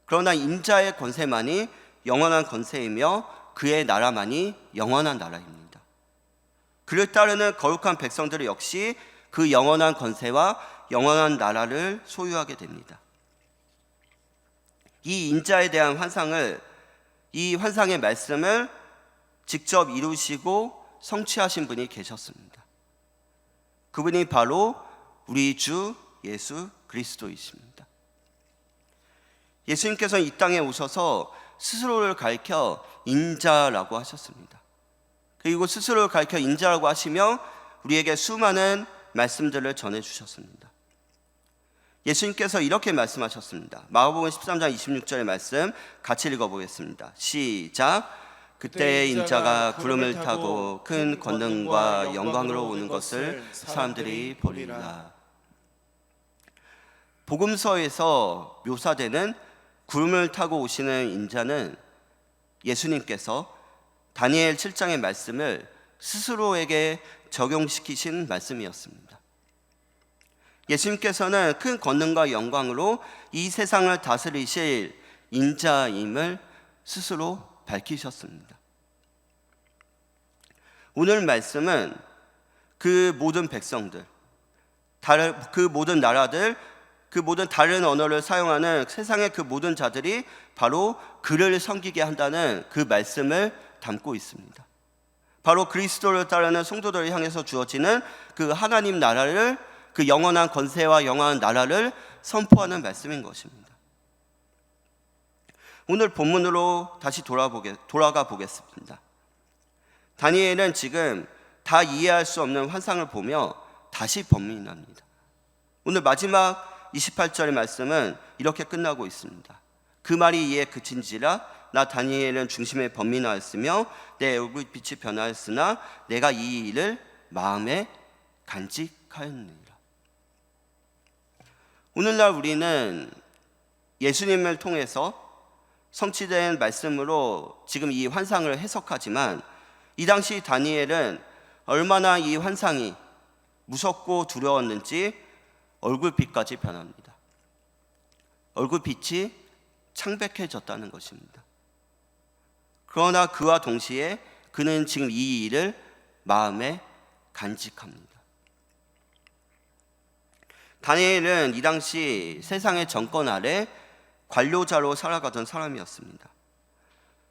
Speaker 5: 그러나 인자의 권세만이 영원한 권세이며 그의 나라만이 영원한 나라입니다. 그를 따르는 거룩한 백성들 역시 그 영원한 권세와 영원한 나라를 소유하게 됩니다. 이 인자에 대한 환상을, 이 환상의 말씀을 직접 이루시고 성취하신 분이 계셨습니다. 그분이 바로 우리 주 예수 그리스도이십니다. 예수님께서 이 땅에 오셔서 스스로를 가리켜 인자라고 하셨습니다. 그리고 스스로를 가리켜 인자라고 하시며 우리에게 수많은 말씀들을 전해주셨습니다. 예수님께서 이렇게 말씀하셨습니다. 마가복음 13장 26절의 말씀 같이 읽어보겠습니다. 시작. 그때 인자가 구름을 타고 큰 권능과 영광으로 오는 것을 사람들이 보리라. 복음서에서 묘사되는 구름을 타고 오시는 인자는 예수님께서 다니엘 7장의 말씀을 스스로에게 적용시키신 말씀이었습니다. 예수님께서는 큰 권능과 영광으로 이 세상을 다스리실 인자임을 스스로 밝히셨습니다. 오늘 말씀은 그 모든 백성들, 그 모든 나라들, 그 모든 다른 언어를 사용하는 세상의 그 모든 자들이 바로 그를 섬기게 한다는 그 말씀을 담고 있습니다. 바로 그리스도를 따르는 성도들을 향해서 주어지는 그 하나님 나라를, 그 영원한 권세와 영원한 나라를 선포하는 말씀인 것입니다. 오늘 본문으로 다시 돌아가 보겠습니다. 다니엘은 지금 다 이해할 수 없는 환상을 보며 다시 번민합니다. 오늘 마지막 28절의 말씀은 이렇게 끝나고 있습니다. 그 말이 이에 그친지라 나 다니엘은 중심에 번민하였으며 내 얼굴빛이 변하였으나 내가 이 일을 마음에 간직하였느니라. 오늘날 우리는 예수님을 통해서 성취된 말씀으로 지금 이 환상을 해석하지만 이 당시 다니엘은 얼마나 이 환상이 무섭고 두려웠는지 얼굴빛까지 변합니다. 얼굴빛이 창백해졌다는 것입니다. 그러나 그와 동시에 그는 지금 이 일을 마음에 간직합니다. 다니엘은 이 당시 세상의 정권 아래 관료자로 살아가던 사람이었습니다.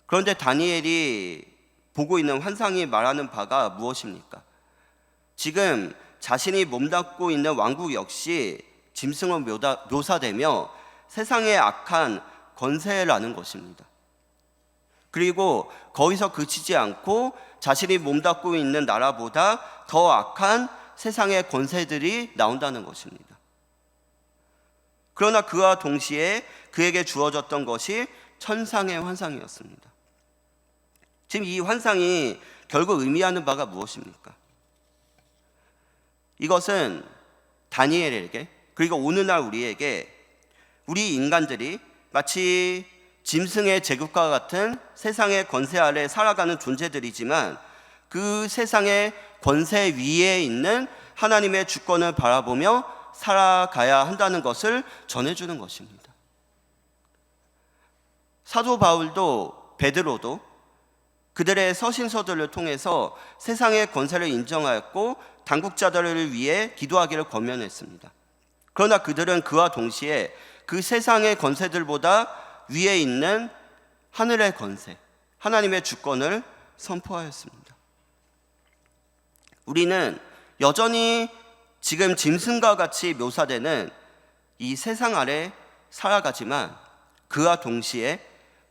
Speaker 5: 그런데 다니엘이 보고 있는 환상이 말하는 바가 무엇입니까? 지금 자신이 몸담고 있는 왕국 역시 짐승으로 묘사되며 세상의 악한 권세라는 것입니다. 그리고 거기서 그치지 않고 자신이 몸담고 있는 나라보다 더 악한 세상의 권세들이 나온다는 것입니다. 그러나 그와 동시에 그에게 주어졌던 것이 천상의 환상이었습니다. 지금 이 환상이 결국 의미하는 바가 무엇입니까? 이것은 다니엘에게, 그리고 오늘날 우리에게, 우리 인간들이 마치 짐승의 제국과 같은 세상의 권세 아래 살아가는 존재들이지만 그 세상의 권세 위에 있는 하나님의 주권을 바라보며 살아가야 한다는 것을 전해주는 것입니다. 사도 바울도 베드로도 그들의 서신서들을 통해서 세상의 권세를 인정하였고 당국자들을 위해 기도하기를 권면했습니다. 그러나 그들은 그와 동시에 그 세상의 권세들보다 위에 있는 하늘의 권세, 하나님의 주권을 선포하였습니다. 우리는 여전히 지금 짐승과 같이 묘사되는 이 세상 아래 살아가지만 그와 동시에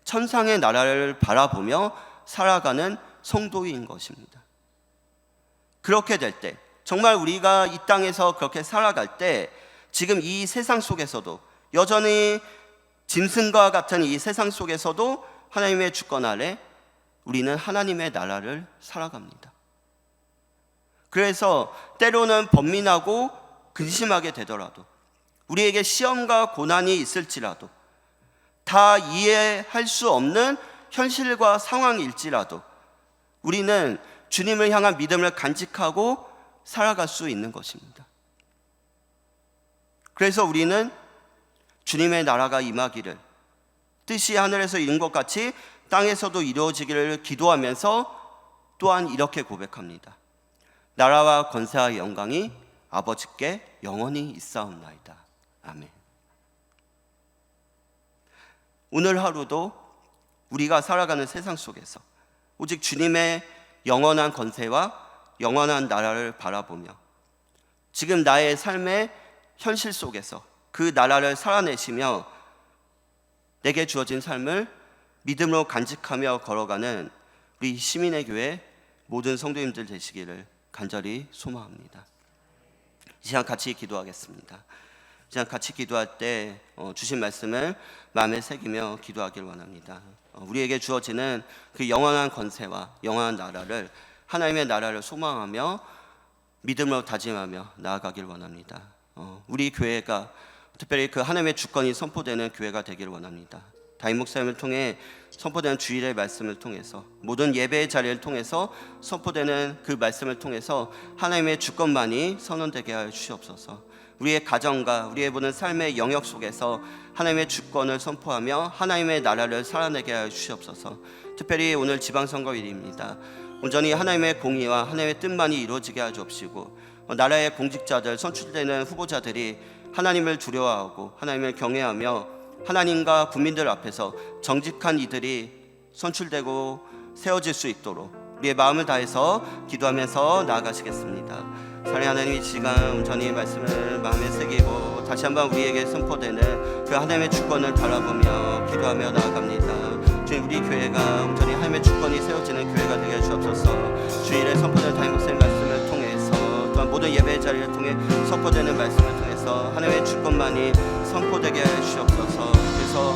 Speaker 5: 천상의 나라를 바라보며 살아가는 성도인 것입니다. 그렇게 될 때, 정말 우리가 이 땅에서 그렇게 살아갈 때 지금 이 세상 속에서도 여전히 짐승과 같은 이 세상 속에서도 하나님의 주권 아래 우리는 하나님의 나라를 살아갑니다. 그래서 때로는 번민하고 근심하게 되더라도, 우리에게 시험과 고난이 있을지라도, 다 이해할 수 없는 현실과 상황일지라도 우리는 주님을 향한 믿음을 간직하고 살아갈 수 있는 것입니다. 그래서 우리는 주님의 나라가 임하기를, 뜻이 하늘에서 이룬 것 같이 땅에서도 이루어지기를 기도하면서 또한 이렇게 고백합니다. 나라와 권세와 영광이 아버지께 영원히 있사옵나이다. 아멘. 오늘 하루도 우리가 살아가는 세상 속에서 오직 주님의 영원한 권세와 영원한 나라를 바라보며 지금 나의 삶의 현실 속에서 그 나라를 살아내시며 내게 주어진 삶을 믿음으로 간직하며 걸어가는 우리 시민의 교회 모든 성도님들 되시기를 간절히 소망합니다. 이 시간 같이 기도하겠습니다. 이 시간 같이 기도할 때 주신 말씀을 마음에 새기며 기도하길 원합니다. 우리에게 주어지는 그 영원한 권세와 영원한 나라를, 하나님의 나라를 소망하며 믿음으로 다짐하며 나아가길 원합니다. 우리 교회가 특별히 그 하나님의 주권이 선포되는 교회가 되기를 원합니다. 담임 목사님을 통해 선포되는 주일의 말씀을 통해서, 모든 예배의 자리를 통해서 선포되는 그 말씀을 통해서 하나님의 주권만이 선언되게 하여 주시옵소서. 우리의 가정과 우리의 모든 삶의 영역 속에서 하나님의 주권을 선포하며 하나님의 나라를 살아내게 하여 주시옵소서. 특별히 오늘 지방선거일입니다. 온전히 하나님의 공의와 하나님의 뜻만이 이루어지게 하여 주옵시고, 나라의 공직자들, 선출되는 후보자들이 하나님을 두려워하고 하나님을 경외하며 하나님과 국민들 앞에서 정직한 이들이 선출되고 세워질 수 있도록 우리의 마음을 다해서 기도하면서 나아가시겠습니다. 사랑하는 하나님, 이 시간 온전히 말씀을 마음에 새기고 다시 한번 우리에게 선포되는 그 하나님의 주권을 바라보며 기도하며 나아갑니다. 주님, 우리 교회가 온전히 하나님의 주권이 세워지는 교회가 되게 해주옵소서. 주일에 선포되는 담임 목사님 말씀을 통해서, 또한 모든 예배의 자리를 통해 선포되는 말씀을 통해서 하나님의 주권만이 선포되게 해주시옵소서. 그래서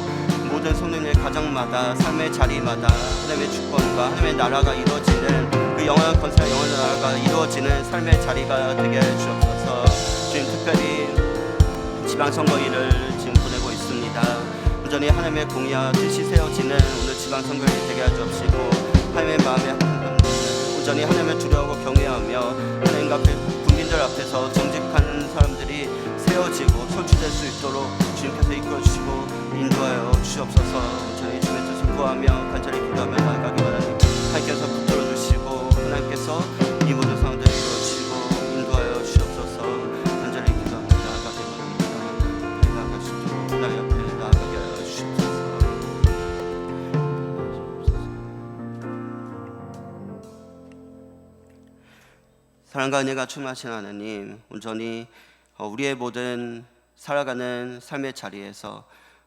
Speaker 5: 모든 성도님의 가정마다, 삶의 자리마다 하나님의 주권과 하나님의 나라가 이루어지는 그 영원한 권세와 영원한 나라가 이루어지는 삶의 자리가 되게 해주옵소서. 주님, 특별히 지방선거일을 지금 보내고 있습니다. 온전히 하나님의 공의와 뜻이 세워지는 오늘 지방선거일이 되게 해주옵시고, 하나님의 마음에 온전히 하나님을 두려워하고 경외하며 하나님과 국민들 앞에서 정직한 사람들이 세워지고 선출될 수 있도록 주님께서 이끌어주시고 인도하여 주시옵소서. 저희 주님의 뜻을 구하며 간절히 기도하며 나아가기 원합니다. 하나님께서 붙들어 주시고 하나님께서 이 모든 상황들을 이루어주시고 인도하여 주시옵소서. 간절히 기도하며 나아가기 원합니다. 나아갈 수 있도록 나 옆에 나아가게 하여 주시옵소서. 사랑과 은혜가 충만하신 하나님, 온전히 우리의 모든 살아가는 삶의 자리에서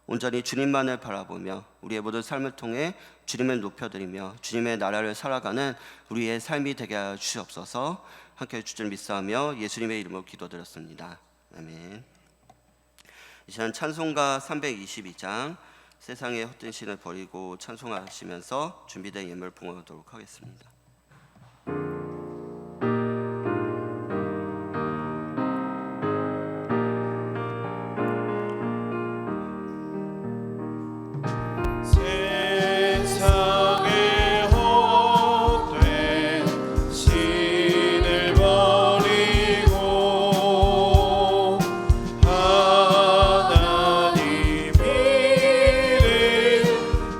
Speaker 5: 온전히 주님만을 바라보며 우리의 모든 삶을 통해 주님을 높여드리며 주님의 나라를 살아가는 우리의 삶이 되게 하여 주시옵소서. 함께 주를 믿사하며 예수님의 이름으로 기도드렸습니다. 아멘. 이 시간 찬송가 322장 세상의 헛된 신을 버리고 찬송하시면서 준비된 예물을 봉헌하도록 하겠습니다.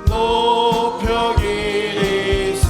Speaker 2: 높여 기리세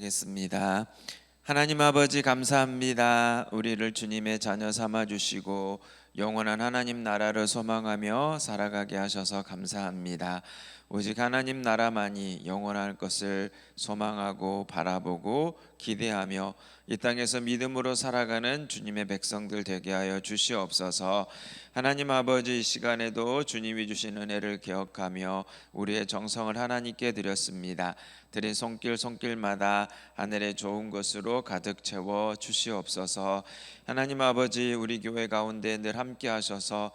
Speaker 2: 기도하겠습니다. 하나님 아버지 감사합니다. 우리를 주님의 자녀 삼아 주시고 영원한 하나님 나라를 소망하며 살아가게 하셔서 감사합니다. 오직 하나님 나라만이 영원할 것을 소망하고 바라보고 기대하며 이 땅에서 믿음으로 살아가는 주님의 백성들 되게 하여 주시옵소서. 하나님 아버지, 이 시간에도 주님이 주신 은혜를 기억하며 우리의 정성을 하나님께 드렸습니다. 드린 손길마다 하늘의 좋은 것으로 가득 채워 주시옵소서. 하나님 아버지, 우리 교회 가운데 늘 함께 하셔서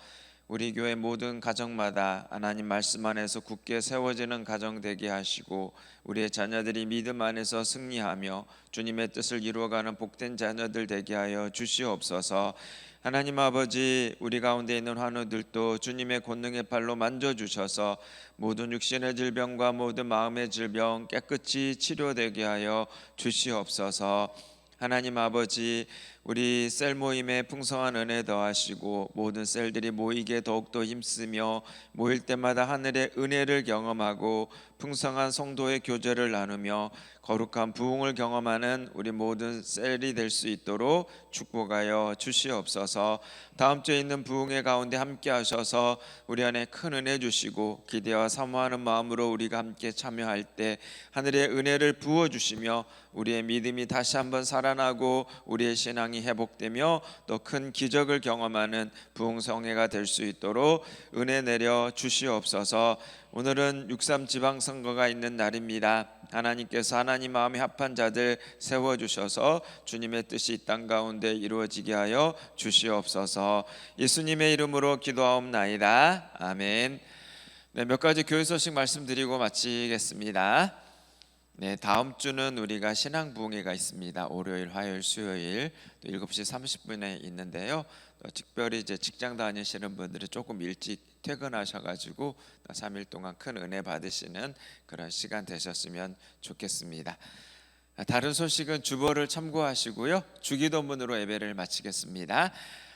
Speaker 2: 우리 교회 모든 가정마다 하나님 말씀 안에서 굳게 세워지는 가정 되게 하시고 우리의 자녀들이 믿음 안에서 승리하며 주님의 뜻을 이루어가는 복된 자녀들 되게 하여 주시옵소서. 하나님 아버지, 우리 가운데 있는 환우들도 주님의 권능의 팔로 만져주셔서 모든 육신의 질병과 모든 마음의 질병 깨끗이 치료되게 하여 주시옵소서. 하나님 아버지, 우리 셀 모임에 풍성한 은혜 더하시고 모든 셀들이 모이게 더욱더 힘쓰며 모일 때마다 하늘의 은혜를 경험하고 풍성한 성도의 교제를 나누며 거룩한 부흥을 경험하는 우리 모든 셀이 될 수 있도록 축복하여 주시옵소서. 다음 주에 있는 부흥의 가운데 함께 하셔서 우리 안에 큰 은혜 주시고 기대와 사모하는 마음으로 우리가 함께 참여할 때 하늘의 은혜를 부어주시며 우리의 믿음이 다시 한번 살아나고 우리의 신앙이 회복되며 또 큰 기적을 경험하는 부흥성회가 될 수 있도록 은혜 내려 주시옵소서. 오늘은 6.3 지방선거가 있는 날입니다. 하나님께서 하나님 마음에 합한 자들 세워주셔서 주님의 뜻이 이 땅 가운데 이루어지게 하여 주시옵소서. 예수님의 이름으로 기도하옵나이다. 아멘. 네, 몇 가지 교회 소식 말씀드리고 마치겠습니다. 네, 다음 주는 우리가 신앙 부흥회가 있습니다. 월요일, 화요일, 수요일 또 7시 30분에 있는데요. 또 특별히 이제 직장 다니시는 분들이 조금 일찍 퇴근하셔가지고 3일 동안 큰 은혜 받으시는 그런 시간 되셨으면 좋겠습니다. 다른 소식은 주보를 참고하시고요. 주기도문으로 예배를 마치겠습니다.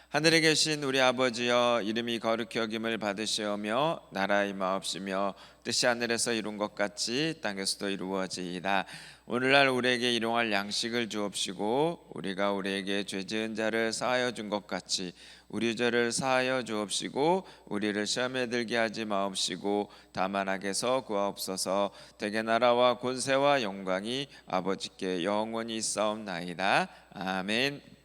Speaker 2: 하늘에 계신 우리 아버지여, 이름이 거룩히 여김을 받으시오며 나라의 마옵시며 뜻이 하늘에서 이룬 것 같이 땅에서도 이루어지이다. 오늘날 우리에게 일용할 양식을 주옵시고 우리가 우리에게 죄 지은 자를 사하여 준 것 같이 우리 죄를 사하여 주옵시고 우리를 시험에 들게 하지 마옵시고 다만 악에서 구하옵소서. 대개 나라와 권세와 영광이 아버지께 영원히 있사옵나이다. 아멘.